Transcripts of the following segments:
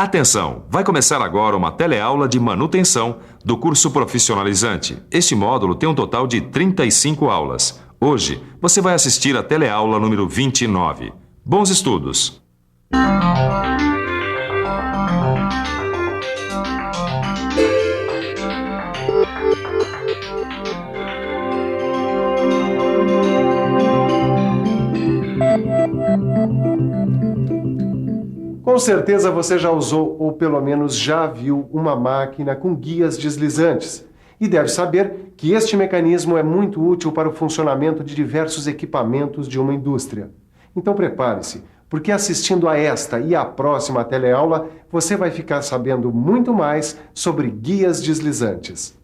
Atenção! Vai começar agora uma teleaula de manutenção do curso profissionalizante. Este módulo tem um total de 35 aulas. Hoje, você vai assistir a teleaula número 29. Bons estudos! Com certeza você já usou ou pelo menos já viu uma máquina com guias deslizantes e deve saber que este mecanismo é muito útil para o funcionamento de diversos equipamentos de uma indústria. Então prepare-se, porque assistindo a esta e a próxima teleaula você vai ficar sabendo muito mais sobre guias deslizantes.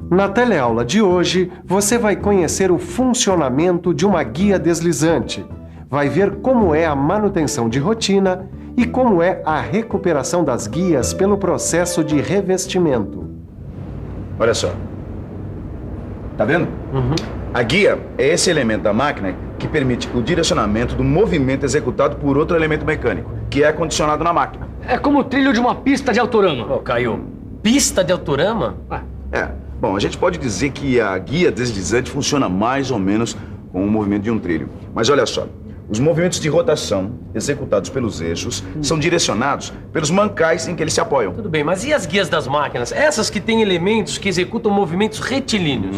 Na teleaula de hoje você vai conhecer o funcionamento de uma guia deslizante. Vai ver como é a manutenção de rotina e como é a recuperação das guias pelo processo de revestimento. Olha só. Tá vendo? A guia é esse elemento da máquina que permite o direcionamento do movimento executado por outro elemento mecânico, que é condicionado na máquina. É como o trilho de uma pista de autorama. Ô, Caio, pista de autorama? Bom, a gente pode dizer que a guia deslizante funciona mais ou menos com o movimento de um trilho. Mas olha só. Os movimentos de rotação executados pelos eixos são direcionados pelos mancais em que eles se apoiam. Tudo bem, mas e as guias das máquinas? Essas que têm elementos que executam movimentos retilíneos?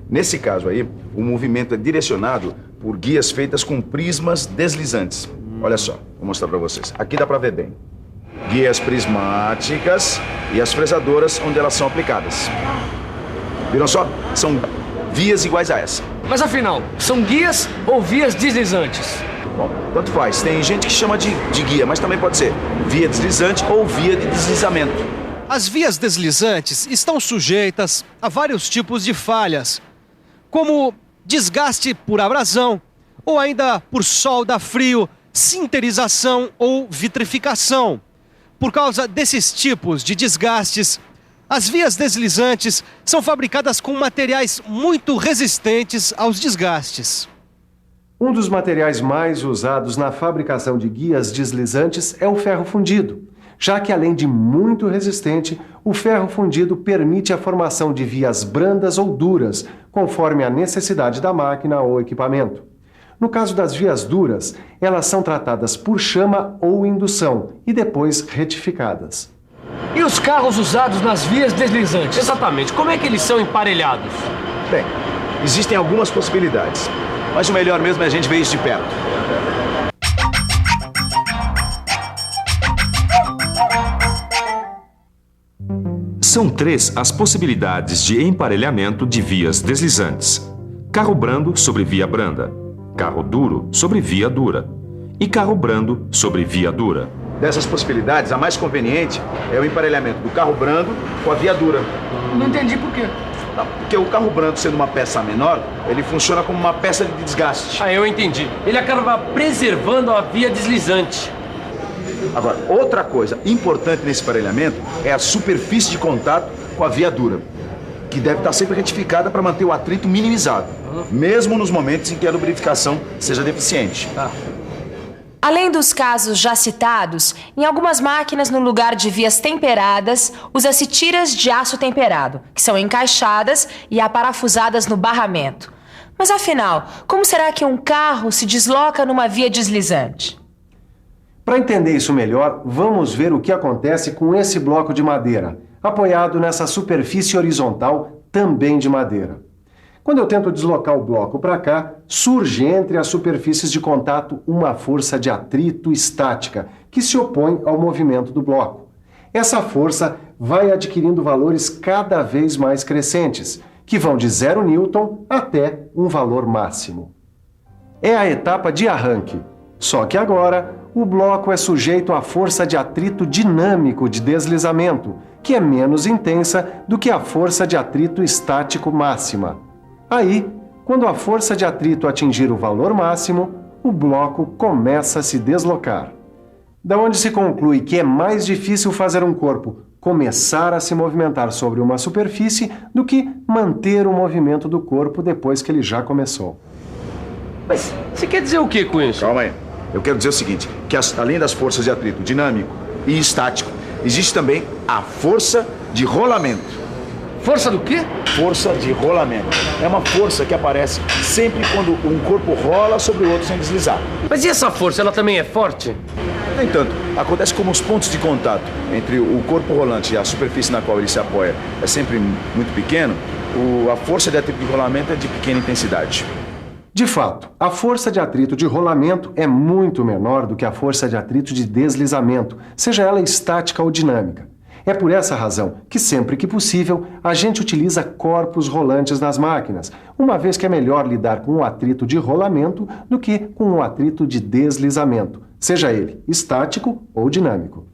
Nesse caso aí, o movimento é direcionado por guias feitas com prismas deslizantes. Olha só, vou mostrar para vocês. Aqui dá para ver bem. Guias prismáticas e as fresadoras onde elas são aplicadas. Viram só? São vias iguais a essa. Mas afinal, são guias ou vias deslizantes? Bom, tanto faz. Tem gente que chama de guia, mas também pode ser via deslizante ou via de deslizamento. As vias deslizantes estão sujeitas a vários tipos de falhas, como desgaste por abrasão, ou ainda por solda frio, sinterização ou vitrificação. Por causa desses tipos de desgastes, as vias deslizantes são fabricadas com materiais muito resistentes aos desgastes. Um dos materiais mais usados na fabricação de guias deslizantes é o ferro fundido, já que além de muito resistente, o ferro fundido permite a formação de vias brandas ou duras, conforme a necessidade da máquina ou equipamento. No caso das vias duras, elas são tratadas por chama ou indução e depois retificadas. E os carros usados nas vias deslizantes? Exatamente, como é que eles são emparelhados? Bem, existem algumas possibilidades, mas o melhor mesmo é a gente ver isso de perto. São 3 as possibilidades de emparelhamento de vias deslizantes: carro brando sobre via branda, carro duro sobre via dura e carro brando sobre via dura. Dessas possibilidades, a mais conveniente é o emparelhamento do carro brando com a via dura. Não entendi por quê. Não, porque o carro brando, sendo uma peça menor, ele funciona como uma peça de desgaste. Eu entendi. Ele acaba preservando a via deslizante. Agora, outra coisa importante nesse emparelhamento é a superfície de contato com a via dura, que deve estar sempre retificada para manter o atrito minimizado, mesmo nos momentos em que a lubrificação seja deficiente. Além dos casos já citados, em algumas máquinas no lugar de vias temperadas, usa-se tiras de aço temperado, que são encaixadas e aparafusadas no barramento. Mas afinal, como será que um carro se desloca numa via deslizante? Para entender isso melhor, vamos ver o que acontece com esse bloco de madeira, apoiado nessa superfície horizontal também de madeira. Quando eu tento deslocar o bloco para cá, surge entre as superfícies de contato uma força de atrito estática que se opõe ao movimento do bloco. Essa força vai adquirindo valores cada vez mais crescentes, que vão de 0 newton até um valor máximo. É a etapa de arranque, só que agora o bloco é sujeito à força de atrito dinâmico de deslizamento, que é menos intensa do que a força de atrito estático máxima. Aí, quando a força de atrito atingir o valor máximo, o bloco começa a se deslocar. Da onde se conclui que é mais difícil fazer um corpo começar a se movimentar sobre uma superfície do que manter o movimento do corpo depois que ele já começou. Mas você quer dizer o que com isso? Calma aí. Eu quero dizer o seguinte, que além das forças de atrito dinâmico e estático, existe também a força de rolamento. Força do quê? Força de rolamento. É uma força que aparece sempre quando um corpo rola sobre o outro sem deslizar. Mas e essa força, ela também é forte? No entanto, acontece como os pontos de contato entre o corpo rolante e a superfície na qual ele se apoia é sempre muito pequeno, a força de atrito de rolamento é de pequena intensidade. De fato, a força de atrito de rolamento é muito menor do que a força de atrito de deslizamento, seja ela estática ou dinâmica. É por essa razão que, sempre que possível, a gente utiliza corpos rolantes nas máquinas, uma vez que é melhor lidar com o atrito de rolamento do que com o atrito de deslizamento, seja ele estático ou dinâmico.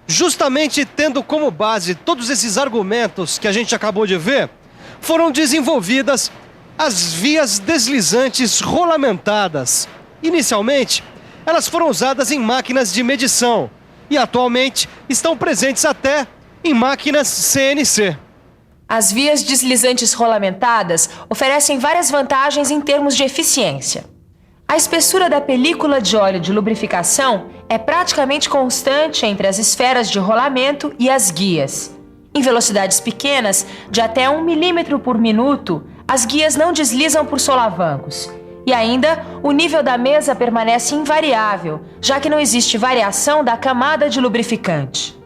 Justamente tendo como base todos esses argumentos que a gente acabou de ver, foram desenvolvidas as vias deslizantes rolamentadas. Inicialmente, elas foram usadas em máquinas de medição e atualmente estão presentes até em máquinas CNC. As vias deslizantes rolamentadas oferecem várias vantagens em termos de eficiência. A espessura da película de óleo de lubrificação é praticamente constante entre as esferas de rolamento e as guias. Em velocidades pequenas, de até 1 milímetro por minuto, as guias não deslizam por solavancos. E ainda, o nível da mesa permanece invariável, já que não existe variação da camada de lubrificante.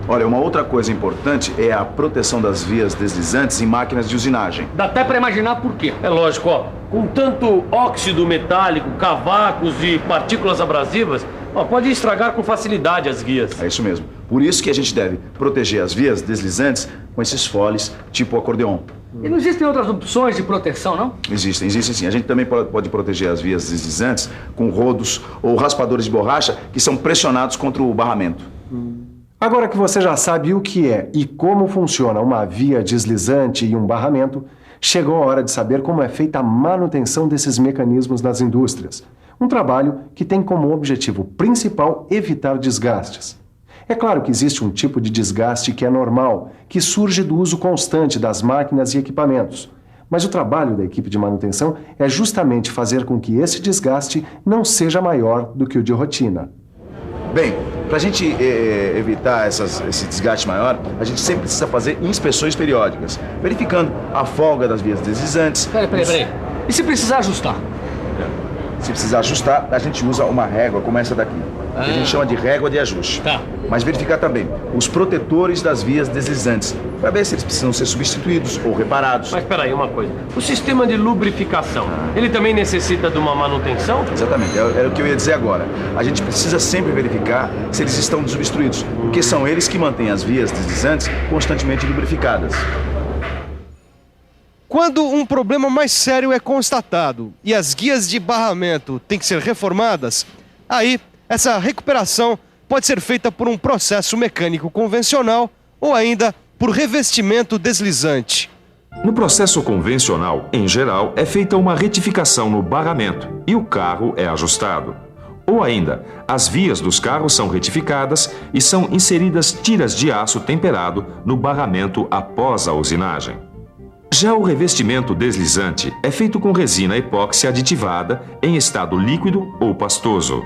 Olha, uma outra coisa importante é a proteção das vias deslizantes em máquinas de usinagem. Dá até pra imaginar por quê. É lógico, ó. Com tanto óxido metálico, cavacos e partículas abrasivas, pode estragar com facilidade as guias. É isso mesmo. Por isso que a gente deve proteger as vias deslizantes com esses foles tipo acordeon. E não existem outras opções de proteção, não? Existem sim. A gente também pode proteger as vias deslizantes com rodos ou raspadores de borracha que são pressionados contra o barramento. Agora que você já sabe o que é e como funciona uma via deslizante e um barramento, chegou a hora de saber como é feita a manutenção desses mecanismos nas indústrias. Um trabalho que tem como objetivo principal evitar desgastes. É claro que existe um tipo de desgaste que é normal, que surge do uso constante das máquinas e equipamentos. Mas o trabalho da equipe de manutenção é justamente fazer com que esse desgaste não seja maior do que o de rotina. Bem, para a gente evitar esse desgaste maior, a gente sempre precisa fazer inspeções periódicas, verificando a folga das vias deslizantes. Peraí. E se precisar ajustar? Se precisar ajustar, a gente usa uma régua como essa daqui, que a gente chama de régua de ajuste. Tá. Mas verificar também os protetores das vias deslizantes, para ver se eles precisam ser substituídos ou reparados. Mas peraí, uma coisa. O sistema de lubrificação, ele também necessita de uma manutenção? Exatamente, era o que eu ia dizer agora. A gente precisa sempre verificar se eles estão desobstruídos, porque são eles que mantêm as vias deslizantes constantemente lubrificadas. Quando um problema mais sério é constatado e as guias de barramento têm que ser reformadas, aí essa recuperação pode ser feita por um processo mecânico convencional ou ainda por revestimento deslizante. No processo convencional, em geral, é feita uma retificação no barramento e o carro é ajustado. Ou ainda, as vias dos carros são retificadas e são inseridas tiras de aço temperado no barramento após a usinagem. Já o revestimento deslizante é feito com resina epóxi aditivada em estado líquido ou pastoso.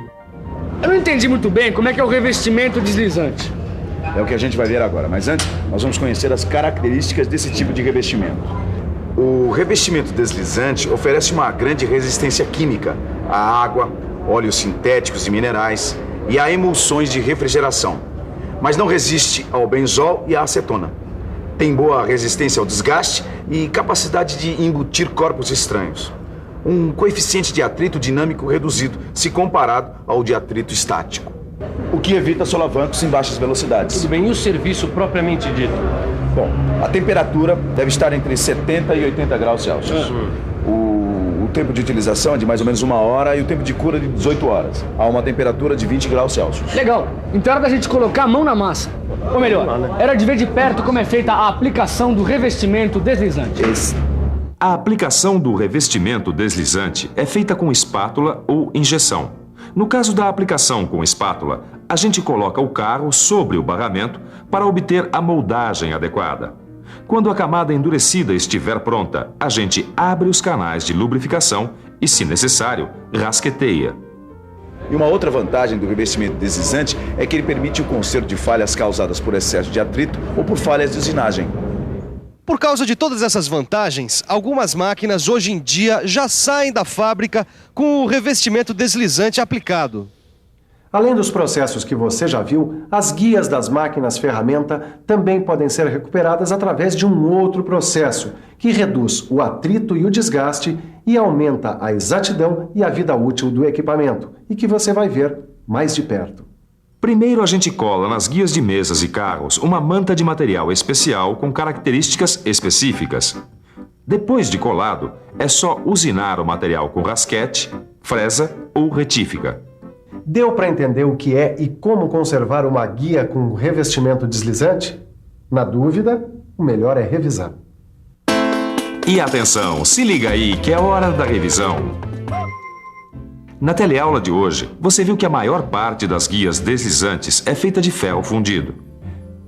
Eu não entendi muito bem como é que é o revestimento deslizante. É o que a gente vai ver agora, mas antes nós vamos conhecer as características desse tipo de revestimento. O revestimento deslizante oferece uma grande resistência química à água, óleos sintéticos e minerais e a emulsões de refrigeração, mas não resiste ao benzol e à acetona. Tem boa resistência ao desgaste e capacidade de embutir corpos estranhos. Um coeficiente de atrito dinâmico reduzido se comparado ao de atrito estático, o que evita solavancos em baixas velocidades. Tudo bem, e o serviço propriamente dito? Bom, a temperatura deve estar entre 70 e 80 graus Celsius. O tempo de utilização é de mais ou menos 1 hora e o tempo de cura de 18 horas, a uma temperatura de 20 graus Celsius. Legal. Então era da gente colocar a mão na massa. Ou melhor, era de ver de perto como é feita a aplicação do revestimento deslizante. A aplicação do revestimento deslizante é feita com espátula ou injeção. No caso da aplicação com espátula, a gente coloca o carro sobre o barramento para obter a moldagem adequada. Quando a camada endurecida estiver pronta, a gente abre os canais de lubrificação e, se necessário, rasqueteia. E uma outra vantagem do revestimento deslizante é que ele permite o conserto de falhas causadas por excesso de atrito ou por falhas de usinagem. Por causa de todas essas vantagens, algumas máquinas hoje em dia já saem da fábrica com o revestimento deslizante aplicado. Além dos processos que você já viu, as guias das máquinas ferramenta também podem ser recuperadas através de um outro processo, que reduz o atrito e o desgaste e aumenta a exatidão e a vida útil do equipamento, e que você vai ver mais de perto. Primeiro a gente cola nas guias de mesas e carros uma manta de material especial com características específicas. Depois de colado, é só usinar o material com rasquete, fresa ou retífica. Deu para entender o que é e como conservar uma guia com revestimento deslizante? Na dúvida, o melhor é revisar. E atenção, se liga aí que é hora da revisão. Na teleaula de hoje, você viu que a maior parte das guias deslizantes é feita de ferro fundido.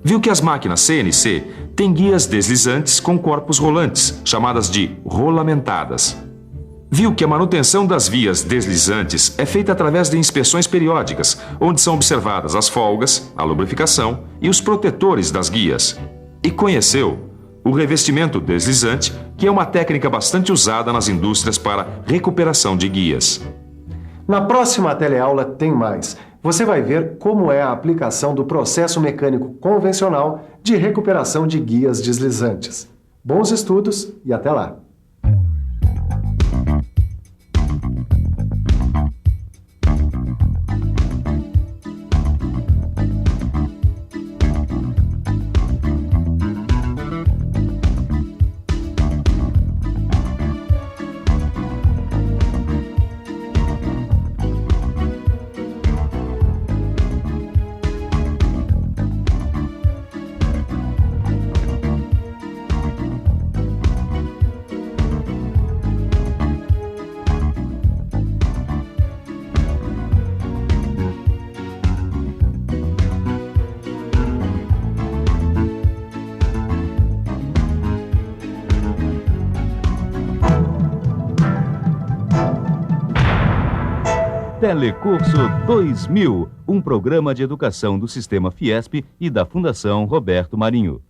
Viu que as máquinas CNC têm guias deslizantes com corpos rolantes, chamadas de rolamentadas. Viu que a manutenção das vias deslizantes é feita através de inspeções periódicas, onde são observadas as folgas, a lubrificação e os protetores das guias. E conheceu o revestimento deslizante, que é uma técnica bastante usada nas indústrias para recuperação de guias. Na próxima teleaula tem mais. Você vai ver como é a aplicação do processo mecânico convencional de recuperação de guias deslizantes. Bons estudos e até lá! Telecurso 2000, um programa de educação do Sistema Fiesp e da Fundação Roberto Marinho.